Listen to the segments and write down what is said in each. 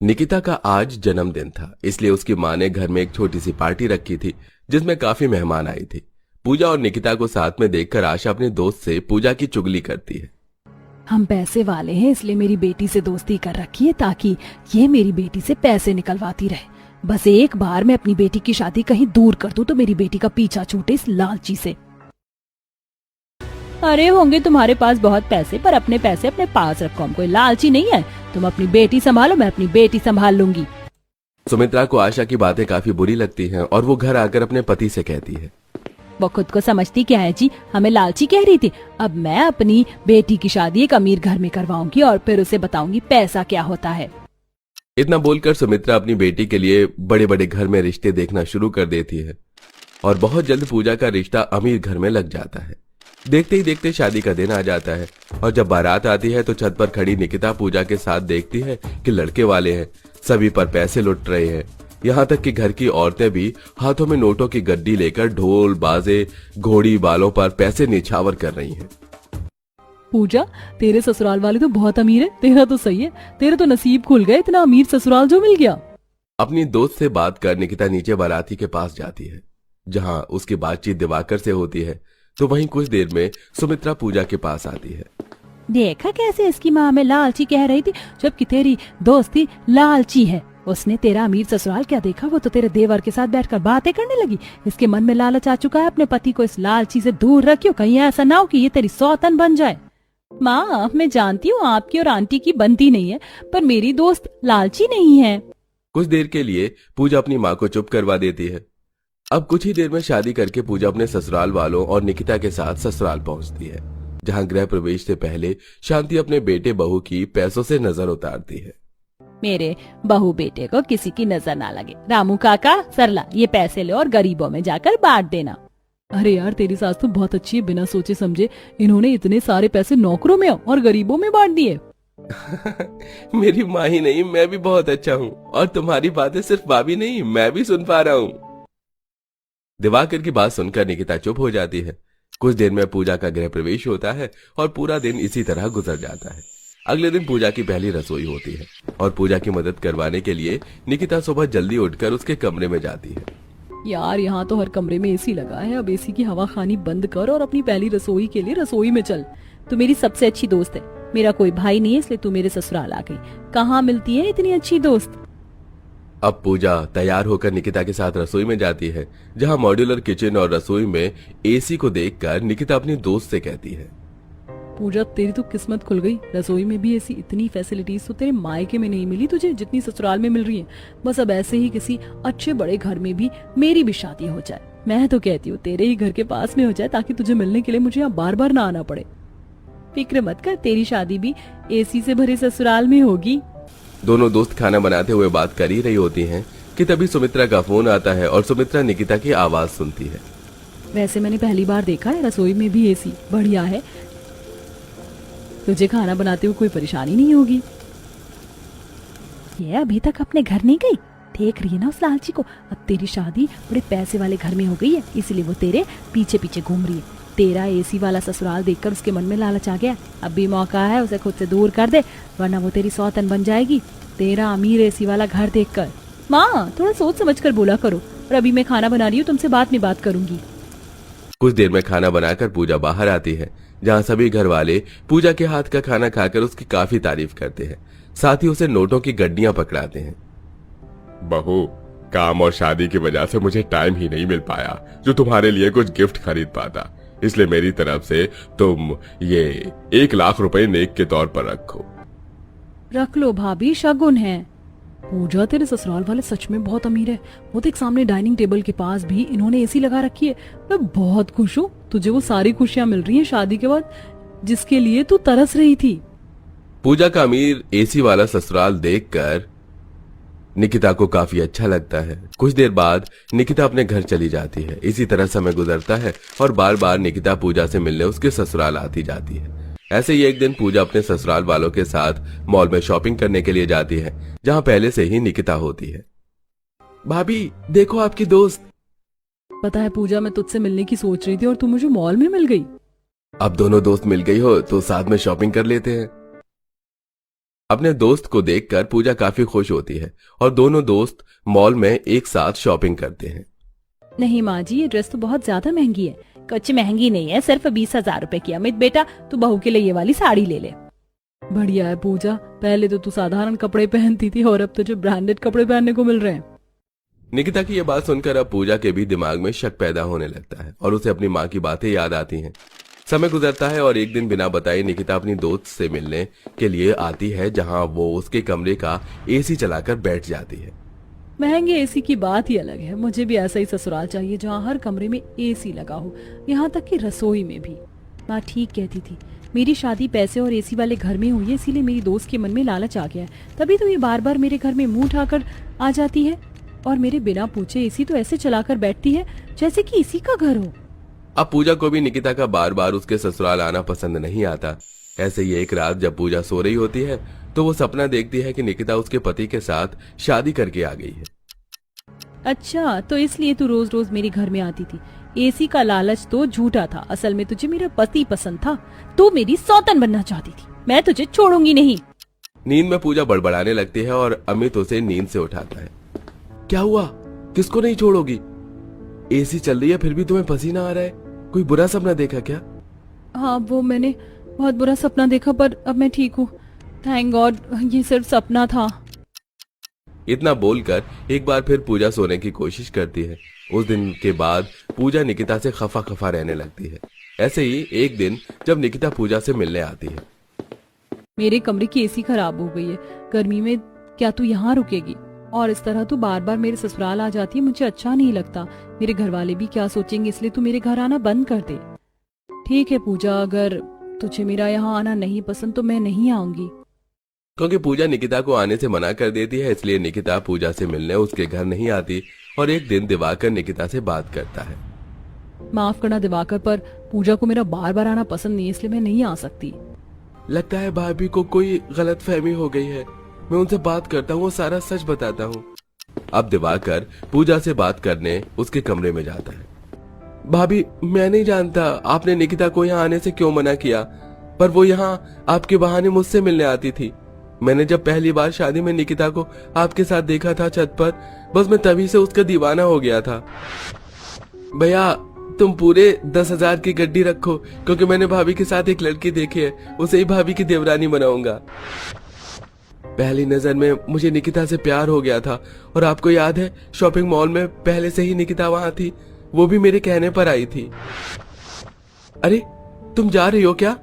निकिता का आज जन्मदिन था, इसलिए उसकी माँ ने घर में एक छोटी सी पार्टी रखी थी जिसमें काफी मेहमान आए थे। पूजा और निकिता को साथ में देखकर आशा अपने दोस्त से पूजा की चुगली करती है। हम पैसे वाले हैं इसलिए मेरी बेटी से दोस्ती कर रखी है ताकि ये मेरी बेटी से पैसे निकलवाती रहे। बस एक बार मैं अपनी बेटी की शादी कहीं दूर कर दूं तो मेरी बेटी का पीछा छूटे इस लालची से। अरे होंगे तुम्हारे पास बहुत पैसे, पर अपने पैसे अपने पास रखो, हम कोई लालची नहीं है। तुम अपनी बेटी संभालो, मैं अपनी बेटी संभाल लूंगी। सुमित्रा को आशा की बातें काफी बुरी लगती हैं और वो घर आकर अपने पति से कहती है, वो खुद को समझती क्या है जी, हमें लालची कह रही थी। अब मैं अपनी बेटी की शादी एक अमीर घर में करवाऊंगी और फिर उसे बताऊंगी पैसा क्या होता है। इतना बोलकर सुमित्रा अपनी बेटी के लिए बड़े बड़े घर में रिश्ते देखना शुरू कर देती है और बहुत जल्द पूजा का रिश्ता अमीर घर में लग जाता है। देखते ही देखते शादी का दिन आ जाता है और जब बारात आती है तो छत पर खड़ी निकिता पूजा के साथ देखती है कि लड़के वाले हैं, सभी पर पैसे लुट रहे हैं। यहाँ तक कि घर की औरतें भी हाथों में नोटों की गड्डी लेकर ढोल बाजे घोड़ी बालों पर पैसे निछावर कर रही हैं। पूजा, तेरे ससुराल वाले तो बहुत अमीर है। तेरा तो सही है, तेरे तो नसीब खुल गए, इतना अमीर ससुराल जो मिल गया। अपनी दोस्त से बात कर निकिता नीचे बाराती के पास जाती है जहाँ उसकी बातचीत दिवाकर से होती है। तो वहीं कुछ देर में सुमित्रा पूजा के पास आती है। देखा कैसे इसकी माँ में लालची कह रही थी, जबकि तेरी दोस्ती लालची है। उसने तेरा अमीर ससुराल क्या देखा, वो तो तेरे देवर के साथ बैठकर बातें करने लगी। इसके मन में लालच आ चुका है, अपने पति को इस लालची से दूर रखियो, कहीं ऐसा ना हो कि ये तेरी सौतन बन जाए। माँ, मैं जानती हूँ आपकी और आंटी की बनती नहीं है, पर मेरी दोस्त लालची नहीं है। कुछ देर के लिए पूजा अपनी माँ को चुप करवा देती है। अब कुछ ही देर में शादी करके पूजा अपने ससुराल वालों और निकिता के साथ ससुराल पहुंचती है, जहां गृह प्रवेश से पहले शांति अपने बेटे बहू की पैसों से नजर उतारती है। मेरे बहू बेटे को किसी की नजर ना लगे। रामू काका, सरला, ये पैसे लो और गरीबों में जाकर बांट देना। अरे यार, तेरी सास तो बहुत अच्छी है, बिना सोचे समझे इन्होंने इतने सारे पैसे नौकरों में और गरीबों में बांट दिए। मेरी माँ ही नहीं, मैं भी बहुत अच्छा हूँ और तुम्हारी बातें सिर्फ भाभी नहीं, मैं भी सुन पा रहा हूँ। दिवाकर की बात सुनकर निकिता चुप हो जाती है। कुछ देर में पूजा का गृह प्रवेश होता है और पूरा दिन इसी तरह गुजर जाता है। अगले दिन पूजा की पहली रसोई होती है और पूजा की मदद करवाने के लिए निकिता सुबह जल्दी उठकर उसके कमरे में जाती है। यार, यहाँ तो हर कमरे में एसी लगा है, अब एसी की हवा खानी बंद कर और अपनी पहली रसोई के लिए रसोई में चल। तू मेरी सबसे अच्छी दोस्त है, मेरा कोई भाई नहीं है, इसलिए तू मेरे ससुराल आ गई। कहाँ मिलती है इतनी अच्छी दोस्त। अब पूजा तैयार होकर निकिता के साथ रसोई में जाती है, जहां मॉड्यूलर किचन और रसोई में एसी को देखकर निकिता अपनी दोस्त से कहती है, पूजा, तेरी तो किस्मत खुल गई, रसोई में भी ऐसी इतनी फैसिलिटीज तो तेरे मायके में नहीं मिली तुझे जितनी ससुराल में मिल रही है। बस अब ऐसे ही किसी अच्छे बड़े घर में भी मेरी भी शादी हो जाए। मैं तो कहती हूँ तेरे ही घर के पास में हो जाए ताकि तुझे मिलने के लिए मुझे यहाँ बार बार ना आना पड़े। फिक्र मत कर, तेरी शादी भी एसी से भरे ससुराल में होगी। दोनों दोस्त खाना बनाते हुए बात कर ही रही होती हैं कि तभी सुमित्रा का फोन आता है और सुमित्रा निकिता की आवाज सुनती है। वैसे मैंने पहली बार देखा है रसोई में भी एसी, बढ़िया है। तुझे खाना बनाते हुए कोई परेशानी नहीं होगी। ये अभी तक अपने घर नहीं गई, देख रही है ना उस लालची को। अब तेरी शादी बड़े पैसे वाले घर में हो गई है, इसलिए वो तेरे पीछे पीछे घूम रही है। तेरा एसी वाला ससुराल देखकर उसके मन में लालच आ गया। अब भी मौका है, उसे खुद से दूर कर दे, वरना वो तेरी सौतन बन जाएगी तेरा अमीर एसी वाला घर देखकर। माँ, थोड़ा सोच समझ कर बोला करो, और अभी मैं खाना बना रही हूँ, तुमसे बाद में बात करूंगी। कुछ देर में खाना बनाकर पूजा बाहर आती है, जहां सभी घर वाले पूजा के हाथ का खाना खाकर उसकी काफी तारीफ करते हैं, साथ ही उसे नोटों की गड्डियां पकड़ाते हैं। बहू, काम और शादी की वजह से मुझे टाइम ही नहीं मिल पाया जो तुम्हारे लिए कुछ गिफ्ट खरीद पाता, इसलिए मेरी तरफ से तुम ये 1 लाख रुपए नेक के तौर पर रखो। रख लो भाभी, शगुन है। पूजा, तेरे ससुराल वाले सच में बहुत अमीर है। वो देख, सामने डाइनिंग टेबल के पास भी इन्होंने एसी लगा रखी है। मैं बहुत खुश हूँ, तुझे वो सारी खुशियाँ मिल रही हैं शादी के बाद जिसके लिए तू तरस रही थी। पूजा का अमीर एसी वाला ससुराल देखकर निकिता को काफी अच्छा लगता है। कुछ देर बाद निकिता अपने घर चली जाती है। इसी तरह समय गुजरता है और बार बार निकिता पूजा से मिलने उसके ससुराल आती जाती है। ऐसे ही एक दिन पूजा अपने ससुराल वालों के साथ मॉल में शॉपिंग करने के लिए जाती है, जहां पहले से ही निकिता होती है। भाभी, देखो आपकी दोस्त। पता है पूजा, मैं तुझसे मिलने की सोच रही थी और तू मुझे मॉल में मिल गई। अब दोनों दोस्त मिल गई हो तो साथ में शॉपिंग कर लेते हैं। अपने दोस्त को देखकर पूजा काफी खुश होती है और दोनों दोस्त मॉल में एक साथ शॉपिंग करते हैं। नहीं माँ जी, ये ड्रेस तो बहुत ज्यादा महंगी है। कुछ महंगी नहीं है, सिर्फ 20,000 रुपए की। अमित बेटा, तू बहू के लिए ये वाली साड़ी ले ले। बढ़िया है पूजा, पहले तो तू साधारण कपड़े पहनती थी और अब तुझे ब्रांडेड कपड़े पहनने को मिल रहे हैं। निकिता की यह बात सुनकर अब पूजा के भी दिमाग में शक पैदा होने लगता है और उसे अपनी माँ की बातें याद आती हैं। समय गुजरता है और एक दिन बिना बताए निकिता अपनी दोस्त से मिलने के लिए आती है, जहां वो उसके कमरे का एसी चलाकर बैठ जाती है। महंगे एसी की बात ही अलग है। मुझे भी ऐसा ही ससुराल चाहिए जहाँ हर कमरे में एसी लगा हो, यहाँ तक कि रसोई में भी। माँ ठीक कहती थी, मेरी शादी पैसे और एसी वाले घर में हुई है, इसीलिए मेरी दोस्त के मन में लालच आ गया है। तभी तो ये बार बार मेरे घर में मुंह उठाकर आ जाती है और मेरे बिना पूछे एसी तो ऐसे चलाकर बैठती है जैसे कि इसी का घर हो। अब पूजा को भी निकिता का बार बार उसके ससुराल आना पसंद नहीं आता। ऐसे ही एक रात जब पूजा सो रही होती है तो वो सपना देखती है कि निकिता उसके पति के साथ शादी करके आ गई है। अच्छा, तो इसलिए तू रोज रोज मेरे घर में आती थी। एसी का लालच तो झूठा था, असल में तुझे मेरा पति पसंद था। तू मेरी सौतन बनना चाहती थी, मैं तुझे छोड़ूंगी नहीं। नींद में पूजा बड़बड़ाने लगती है और अमित उसे नींद से उठाता है। क्या हुआ, किसको नहीं छोड़ोगी? एसी चल रही है फिर भी तुम्हें पसीना आ रहा है, कोई बुरा सपना देखा क्या? हाँ, वो मैंने बहुत बुरा सपना देखा, पर अब मैं ठीक हूँ, थैंक गॉड। ये सिर्फ सपना था। इतना बोलकर एक बार फिर पूजा सोने की कोशिश करती है। उस दिन के बाद पूजा निकिता से खफा खफा रहने लगती है। ऐसे ही एक दिन जब निकिता पूजा से मिलने आती है। मेरे कमरे की एसी खराब हो गई है, गर्मी में क्या तू यहाँ रुकेगी? और इस तरह तू बार बार मेरे ससुराल आ जाती है, मुझे अच्छा नहीं लगता। मेरे घर वाले भी क्या सोचेंगे, इसलिए तू मेरे घर आना बंद कर दे। ठीक है पूजा, अगर तुझे मेरा यहाँ आना नहीं पसंद तो मैं नहीं आऊंगी। क्योंकि पूजा निकिता को आने से मना कर देती है, इसलिए निकिता पूजा से मिलने उसके घर नहीं आती। और एक दिन दिवाकर निकिता से बात करता है। माफ करना दिवाकर, पर पूजा को मेरा बार बार आना पसंद नहीं है, इसलिए मैं नहीं आ सकती। लगता है भाभी को कोई गलत फहमी हो गई है, मैं उनसे बात करता हूँ, वो सारा सच बताता हूँ। अब दिवाकर पूजा से बात करने उसके कमरे में जाता है। भाभी, मैं नहीं जानता आपने निकिता को यहाँ आने से क्यों मना किया, पर वो यहाँ आपके बहाने मुझसे मिलने आती थी। मैंने जब पहली बार शादी में निकिता को आपके साथ देखा था छत पर, बस मैं तभी से उसका दीवाना हो गया था। भैया, तुम पूरे 10,000 की गड्डी रखो, क्योंकि मैंने भाभी के साथ एक लड़की देखी है, उसे ही भाभी की देवरानी बनाऊंगा। पहली नजर में मुझे निकिता से प्यार हो गया था, और आपको याद है शॉपिंग मॉल में पहले से ही निकिता वहां थी, वो भी मेरे कहने पर आई थी। अरे, तुम जा रही हो क्या?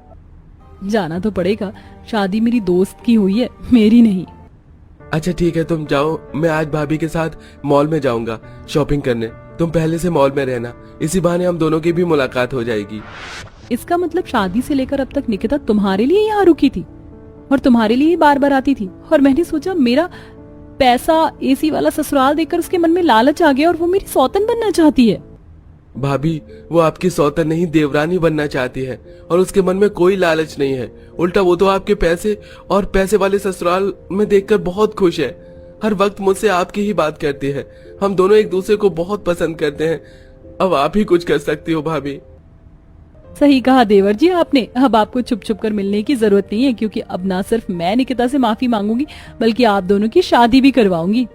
जाना तो पड़ेगा, शादी मेरी दोस्त की हुई है, मेरी नहीं। अच्छा ठीक है, तुम जाओ, मैं आज भाभी के साथ मॉल में जाऊंगा शॉपिंग करने। तुम पहले से मॉल में रहना, इसी बहाने हम दोनों की भी मुलाकात हो जाएगी। इसका मतलब शादी से लेकर अब तक निकिता तुम्हारे लिए यहाँ रुकी थी और तुम्हारे लिए बार बार आती थी, और मैंने सोचा मेरा पैसा एसी वाला ससुराल देखकर उसके मन में लालच आ गया और वो मेरी सौतन बनना चाहती है। भाभी, वो आपकी सौतन नहीं देवरानी बनना चाहती है, और उसके मन में कोई लालच नहीं है। उल्टा वो तो आपके पैसे और पैसे वाले ससुराल में देखकर बहुत खुश है। हर वक्त मुझसे आपकी ही बात करती है। हम दोनों एक दूसरे को बहुत पसंद करते हैं। अब आप ही कुछ कर सकती हो भाभी। सही कहा देवर जी आपने। अब आपको छुप छुप कर मिलने की जरूरत नहीं है, क्योंकि अब ना सिर्फ मैं निकिता से माफी मांगूंगी, बल्कि आप दोनों की शादी भी करवाऊंगी।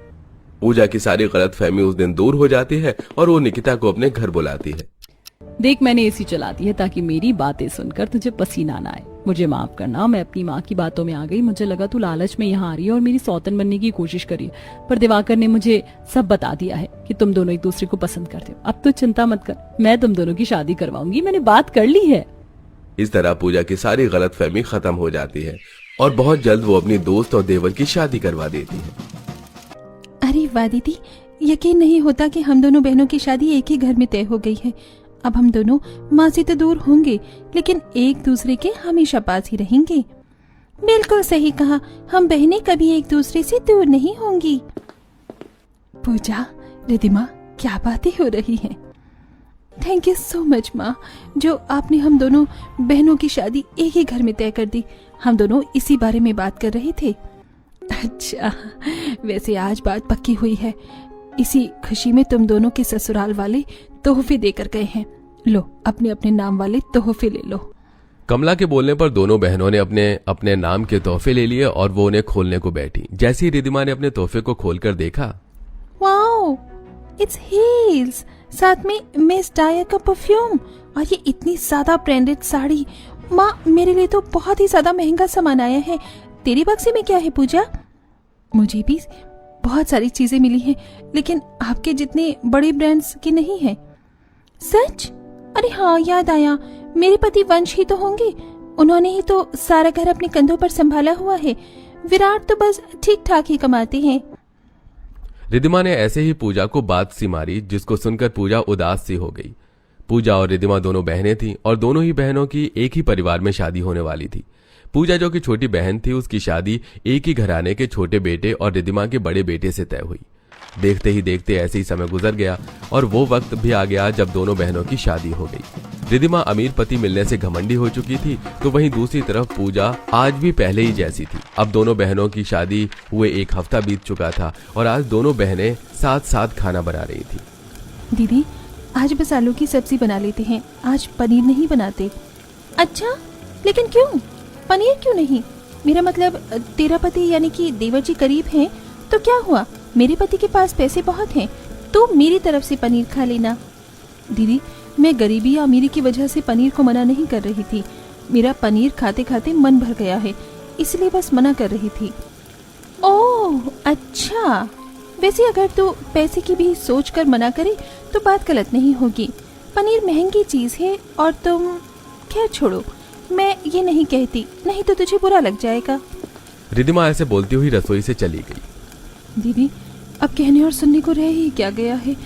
पूजा की सारी गलतफहमी उस दिन दूर हो जाती है और वो निकिता को अपने घर बुलाती है। देख, मैंने एसी चला दी है ताकि मेरी बातें सुनकर तुझे पसीना ना आए। मुझे माफ करना, मैं अपनी माँ की बातों में आ गई। मुझे लगा तू लालच में यहाँ आ रही है और मेरी सौतन बनने की कोशिश करी, पर दिवाकर ने मुझे सब बता दिया है कि तुम दोनों एक दूसरे को पसंद करते हो। अब तो चिंता मत कर, मैं तुम दोनों की शादी करवाऊंगी, मैंने बात कर ली है। इस तरह पूजा की सारी गलतफहमी खत्म हो जाती है और बहुत जल्द वो अपनी दोस्त और देवर की शादी करवा देती है। अरे वाह दीदी, यकीन नहीं होता कि हम दोनों बहनों की शादी एक ही घर में तय हो गई है। अब हम दोनों माँ से तो दूर होंगे, लेकिन एक दूसरे के हमेशा पास ही रहेंगे। बिल्कुल सही कहा, हम बहनें कभी एक दूसरे से दूर नहीं होंगी। पूजा, रिधिमा, क्या बातें हो रही हैं। थैंक यू सो मच माँ, जो आपने हम दोनों बहनों की शादी एक ही घर में तय कर दी। हम दोनों इसी बारे में बात कर रहे थे। अच्छा, वैसे आज बात पक्की हुई है। इसी खुशी में तुम दोनों के ससुराल वाले तोहफे देकर गए हैं। लो, अपने अपने नाम वाले तोहफे ले लो। कमला के बोलने पर दोनों बहनों ने अपने अपने नाम के तोहफे ले लिए और वो उन्हें खोलने को बैठी। जैसे ही रिद्धिमा ने अपने तोहफे को खोलकर देखा, वाओ, इट्स हील्स, साथ में मिस डायर का परफ्यूम और ये इतनी ज्यादा ब्रांडेड साड़ी। माँ, मेरे लिए तो बहुत ही ज्यादा महंगा सामान आया है। तेरी बक्से में क्या है पूजा? मुझे भी बहुत सारी चीजें मिली हैं, लेकिन आपके जितने बड़े ब्रांड्स की नहीं है। सच? अरे हाँ, याद आया, मेरे पति वंश ही तो होंगे। उन्होंने ही तो सारा घर अपने कंधों पर संभाला हुआ है। विराट तो बस ठीक ठाक ही कमाते हैं। रिद्धिमा ने ऐसे ही पूजा को बात सी मारी, जिसको सुनकर पूजा उदास सी हो गई। पूजा और रिद्धिमा दोनों बहनें थीं और दोनों ही बहनों की एक ही परिवार में शादी होने वाली थी। पूजा जो कि छोटी बहन थी, उसकी शादी एक ही घराने के छोटे बेटे और रिद्धिमा के बड़े बेटे से तय हुई। देखते ही देखते ऐसे ही समय गुजर गया और वो वक्त भी आ गया जब दोनों बहनों की शादी हो गई। रिद्धिमा अमीर पति मिलने से घमंडी हो चुकी थी, तो वहीं दूसरी तरफ पूजा आज भी पहले ही जैसी थी। अब दोनों बहनों की शादी हुए 1 हफ्ता बीत चुका था और आज दोनों बहनें साथ साथ खाना बना रही थी। दीदी, आज बस आलू की सब्जी बना लेते हैं, आज पनीर नहीं बनाते। अच्छा, लेकिन क्यों? पनीर क्यों नहीं? मेरा मतलब तेरा पति यानी कि देवर जी करीब हैं, तो क्या हुआ? मेरे पति के पास पैसे बहुत हैं, तो मेरी तरफ से पनीर खा लेना। दीदी, मैं गरीबी या अमीरी की वजह से पनीर को मना नहीं कर रही थी। मेरा पनीर खाते खाते मन भर गया है, इसलिए बस मना कर रही थी। ओह अच्छा, वैसे अगर तू पैसे की भी सोच कर मना करे तो बात गलत नहीं होगी। पनीर महंगी चीज है और तुम, खैर छोड़ो, मैं ये नहीं कहती, नहीं तो तुझे बुरा लग जाएगा। रिद्धिमा ऐसे बोलती हुई रसोई से चली गई। दीदी, अब कहने और सुनने को रह ही क्या गया है।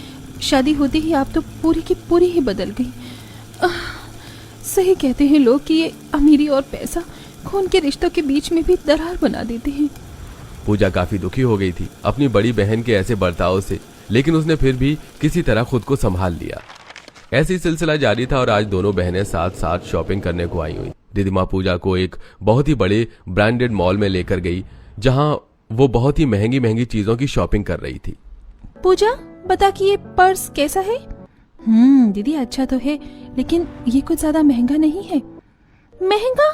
शादी होते ही आप तो पूरी की पूरी ही बदल गई। सही कहते हैं लोग कि ये अमीरी और पैसा खून के रिश्तों के बीच में भी दरार बना देते हैं। पूजा काफी दुखी हो गई थी अपनी बड़ी बहन के ऐसे बर्ताव से, लेकिन उसने फिर भी किसी तरह खुद को संभाल लिया। ऐसी सिलसिला जारी था और आज दोनों बहनें साथ साथ शॉपिंग करने को आई हुई। रिद्धिमा पूजा को एक बहुत ही बड़े ब्रांडेड मॉल में लेकर गई, जहां वो बहुत ही महंगी महंगी चीजों की शॉपिंग कर रही थी। पूजा, बता कि ये पर्स कैसा है? दीदी, अच्छा तो है, लेकिन ये कुछ ज्यादा महंगा नहीं है। महंगा?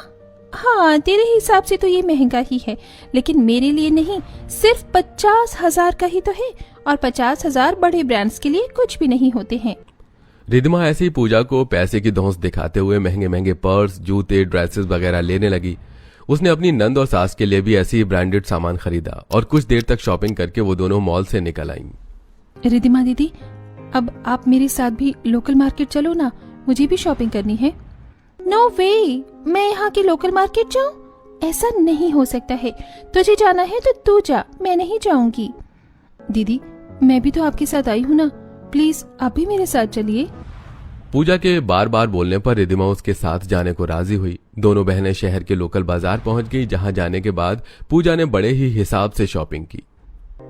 हाँ, तेरे हिसाब से तो ये महंगा ही है, लेकिन मेरे लिए नहीं, सिर्फ 50,000 का ही तो है, और 50,000 बड़े ब्रांड्स के लिए कुछ भी नहीं होते हैं। रिद्धिमा ऐसे ही पूजा को पैसे की धौंस दिखाते हुए महंगे महंगे पर्स, जूते, ड्रेसेस वगैरह लेने लगी। उसने अपनी नंद और सास के लिए भी ऐसे ही ब्रांडेड सामान खरीदा और कुछ देर तक शॉपिंग करके वो दोनों मॉल से निकल आईं। रिद्धिमा दीदी, अब आप मेरे साथ भी लोकल मार्केट चलो ना, मुझे भी शॉपिंग करनी है। नो वे, मैं यहाँ की लोकल मार्केट जाऊँ? ऐसा नहीं हो सकता है। तुझे जाना है तो तू जा, मैं नहीं जाऊंगी। दीदी, मैं भी तो आपके साथ आई हूँ ना, प्लीज आप भी मेरे साथ चलिए। पूजा के बार बार बोलने पर रिद्धिमा उसके साथ जाने को राजी हुई। दोनों बहनें शहर के लोकल बाजार पहुंच गई, जहां जाने के बाद पूजा ने बड़े ही हिसाब से शॉपिंग की।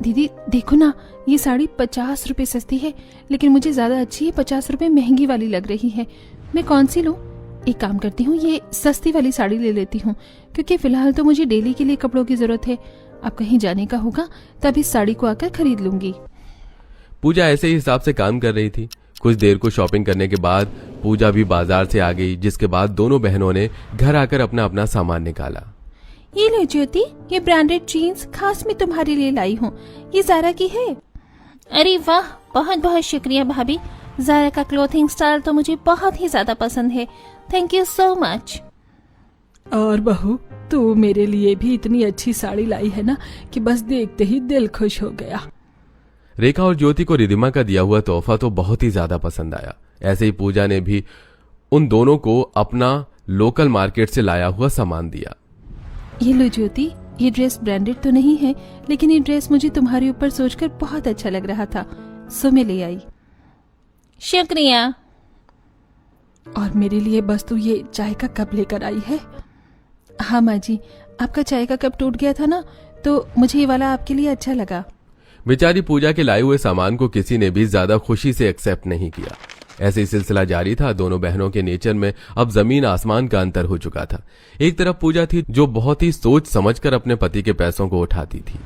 दीदी देखो ना, ये साड़ी 50 रुपए सस्ती है, लेकिन मुझे ज्यादा अच्छी है 50 रुपए महंगी वाली लग रही है। मैं कौन सी लूं? एक काम करती हूँ, ये सस्ती वाली साड़ी ले लेती हूँ, क्योंकि फिलहाल तो मुझे डेली के लिए कपड़ों की जरूरत है। अब कहीं जाने का होगा तब इस साड़ी को आकर खरीद लूंगी। पूजा ऐसे ही हिसाब से काम कर रही थी। कुछ देर को शॉपिंग करने के बाद पूजा भी बाजार से आ गई, जिसके बाद दोनों बहनों ने घर आकर अपना अपना सामान निकाला। ये लो ज्योति, ये ब्रांडेड जीन्स खास में तुम्हारे लिए लाई हूँ, ये ज़ारा की है। अरे वाह, बहुत बहुत शुक्रिया भाभी, ज़ारा का क्लोथिंग स्टाइल तो मुझे बहुत ही ज्यादा पसंद है। Thank you so much. और बहू, तू मेरे लिए भी इतनी अच्छी साड़ी लाई है ना कि बस देखते ही दिल खुश हो गया। रेखा और ज्योति को रिद्धिमा का दिया हुआ तोहफा तो बहुत ही ज्यादा पसंद आया। ऐसे ही पूजा ने भी उन दोनों को अपना लोकल मार्केट से लाया हुआ सामान दिया। ये लो ज्योति, ये ड्रेस ब्रांडेड तो नहीं है, लेकिन ये ड्रेस मुझे तुम्हारे ऊपर सोचकर बहुत अच्छा लग रहा था, सो मैं ले आई। शुक्रिया। और मेरे लिए बस तू ये चाय का कप लेकर आई है। हाँ माँ जी, आपका चाय का कप टूट गया था ना, तो मुझे ये वाला आपके लिए अच्छा लगा। बेचारी पूजा के लाए हुए सामान को किसी ने भी ज्यादा खुशी से एक्सेप्ट नहीं किया। ऐसे ही सिलसिला जारी था। दोनों बहनों के नेचर में अब जमीन आसमान का अंतर हो चुका था। एक तरफ पूजा थी जो बहुत ही सोच समझकर अपने पति के पैसों को उठाती थी।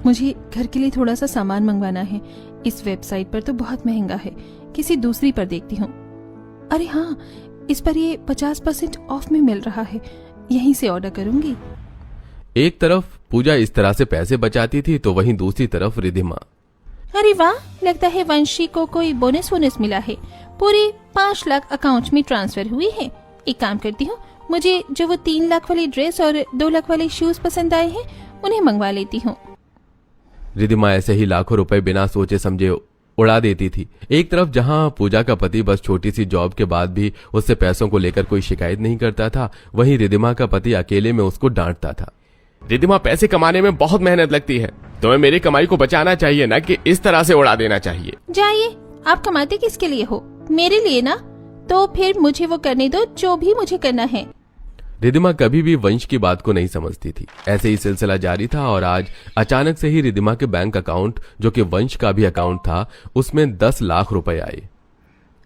मुझे घर के लिए थोड़ा सा सामान मंगवाना है, इस वेबसाइट पर तो बहुत महंगा है, किसी दूसरी पर देखती हूँ। अरे हाँ, इस पर ये 50% ऑफ में मिल रहा है, यहीं से ऑर्डर करूंगी। एक तरफ पूजा इस तरह से पैसे बचाती थी तो वहीं दूसरी तरफ रिधिमा। अरे वाह, लगता है वंशी को कोई बोनस मिला है। पूरी 5 लाख अकाउंट में ट्रांसफर हुई है। एक काम करती हूँ, मुझे जो वो 3 लाख वाली ड्रेस और 2 लाख वाले शूज पसंद आए हैं उन्हें मंगवा लेती हूँ। रिधिमा ऐसे ही लाखों रुपए बिना सोचे समझे उड़ा देती थी। एक तरफ जहां पूजा का पति बस छोटी सी जॉब के बाद भी उससे पैसों को लेकर कोई शिकायत नहीं करता था, वहीं रिधिमा का पति अकेले में उसको डांटता था। रिधिमा, पैसे कमाने में बहुत मेहनत लगती है, तुम्हें मेरी कमाई को बचाना चाहिए ना कि इस तरह से उड़ा देना चाहिए। जाइए, आप कमाते किसके लिए हो? मेरे लिए ना। तो फिर मुझे वो करने दो जो भी मुझे करना है। रिधिमा कभी भी वंश की बात को नहीं समझती थी। ऐसे ही सिलसिला जारी था और आज अचानक से ही रिधिमा के बैंक अकाउंट, जो कि वंश का भी अकाउंट था, उसमें 10 लाख रुपए आए।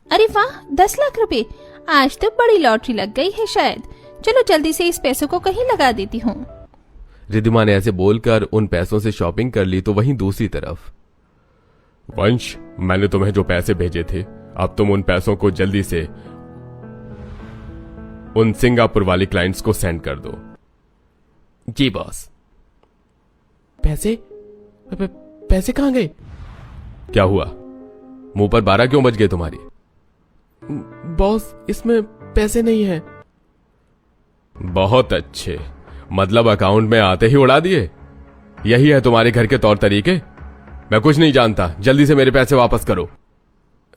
अरे वाह, 10 लाख रुपए! आज तो बड़ी लॉटरी लग गई है शायद। चलो जल्दी से इस पैसों को कहीं लगा देती हूँ। रिधिमा ने ऐसे बोलकर उन पैसों से शॉपिंग कर ली तो वहीं दूसरी तरफ। वंश, मैंने तुम्हें जो पैसे भेजे थे, अब तुम उन पैसों को जल्दी से उन सिंगापुर वाली क्लाइंट्स को सेंड कर दो। जी बॉस। पैसे कहां गए? क्या हुआ, मुंह पर 12 क्यों बज गए तुम्हारी? बॉस, इसमें पैसे नहीं है। बहुत अच्छे, मतलब अकाउंट में आते ही उड़ा दिए। यही है तुम्हारे घर के तौर तरीके? मैं कुछ नहीं जानता, जल्दी से मेरे पैसे वापस करो।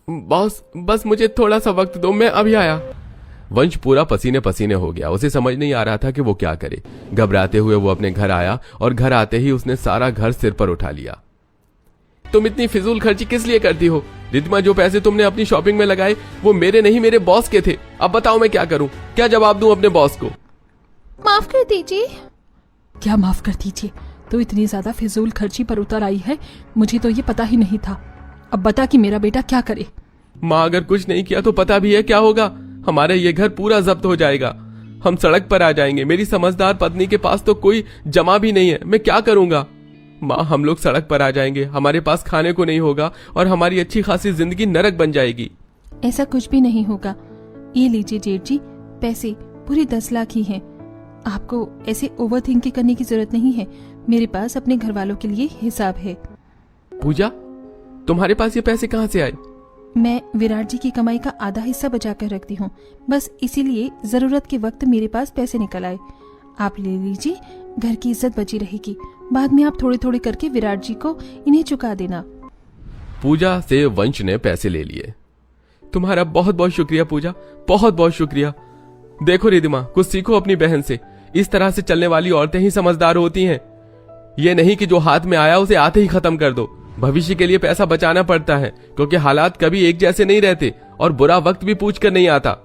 बॉस, बस मुझे थोड़ा सा वक्त दो, मैं अभी आया। वंश पूरा पसीने पसीने हो गया। उसे समझ नहीं आ रहा था कि वो क्या करे। घबराते हुए वो अपने घर आया और घर आते ही उसने सारा घर सिर पर उठा लिया। तुम इतनी फिजूल खर्ची किस लिए करती हो? रिधिमा, जो पैसे तुमने अपनी शॉपिंग में लगाए वो मेरे नहीं, मेरे बॉस के थे। अब बताओ मैं क्या करूं? क्या जवाब दूं अपने बॉस को? माफ कर दीजिए। क्या माफ कर दीजिए? तो इतनी ज्यादा फिजूल खर्ची पर उतर आई है, मुझे तो ये पता ही नहीं था। अब बता कि मेरा बेटा क्या करे। माँ, अगर कुछ नहीं किया तो पता भी है क्या होगा? हमारा ये घर पूरा जब्त हो जाएगा, हम सड़क पर आ जाएंगे। मेरी समझदार पत्नी के पास तो कोई जमा भी नहीं है, मैं क्या करूंगा? माँ, हम लोग सड़क पर आ जाएंगे, हमारे पास खाने को नहीं होगा और हमारी अच्छी खासी जिंदगी नरक बन जाएगी। ऐसा कुछ भी नहीं होगा। ये लीजिए जेठ जी, पैसे पूरे 10 लाख ही हैं। आपको ऐसे ओवर थिंकिंग करने की जरूरत नहीं है। मेरे पास अपने घर वालों के लिए हिसाब है। पूजा, तुम्हारे पास ये पैसे कहाँ से आए? मैं विराट जी की कमाई का आधा हिस्सा बचा कर रखती हूँ, बस इसीलिए जरूरत के वक्त मेरे पास पैसे निकल आए। आप ले लीजिए, घर की इज्जत बची रहेगी। बाद में आप थोड़े थोड़े करके विराट जी को इन्हें चुका देना। पूजा से वंश ने पैसे ले लिए। तुम्हारा बहुत बहुत शुक्रिया पूजा, बहुत बहुत शुक्रिया। देखो रिधिमा, कुछ सीखो अपनी बहन से। इस तरह से चलने वाली औरतें ही समझदार होती हैं। ये नहीं कि जो हाथ में आया उसे आते ही खत्म कर दो। भविष्य के लिए पैसा बचाना पड़ता है, क्योंकि हालात कभी एक जैसे नहीं रहते और बुरा वक्त भी पूछ कर नहीं आता।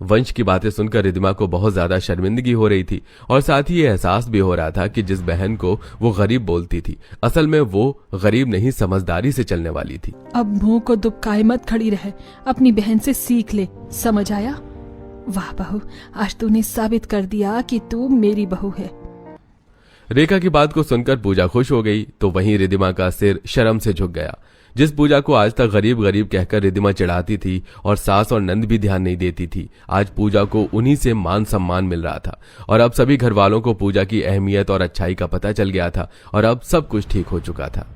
वंश की बातें सुनकर रिधिमा को बहुत ज्यादा शर्मिंदगी हो रही थी और साथ ही ये एहसास भी हो रहा था कि जिस बहन को वो गरीब बोलती थी, असल में वो गरीब नहीं, समझदारी से चलने वाली थी। अब मुंह को दुबकाए मत खड़ी रहे, अपनी बहन से सीख ले, समझ आया? वाह बहू, आज तूने साबित कर दिया कि तू मेरी बहू है। रेखा की बात को सुनकर पूजा खुश हो गई तो वहीं रिधिमा का सिर शर्म से झुक गया। जिस पूजा को आज तक गरीब गरीब कहकर रिधिमा चिढ़ाती थी और सास और नंद भी ध्यान नहीं देती थी, आज पूजा को उन्हीं से मान सम्मान मिल रहा था और अब सभी घर वालों को पूजा की अहमियत और अच्छाई का पता चल गया था और अब सब कुछ ठीक हो चुका था।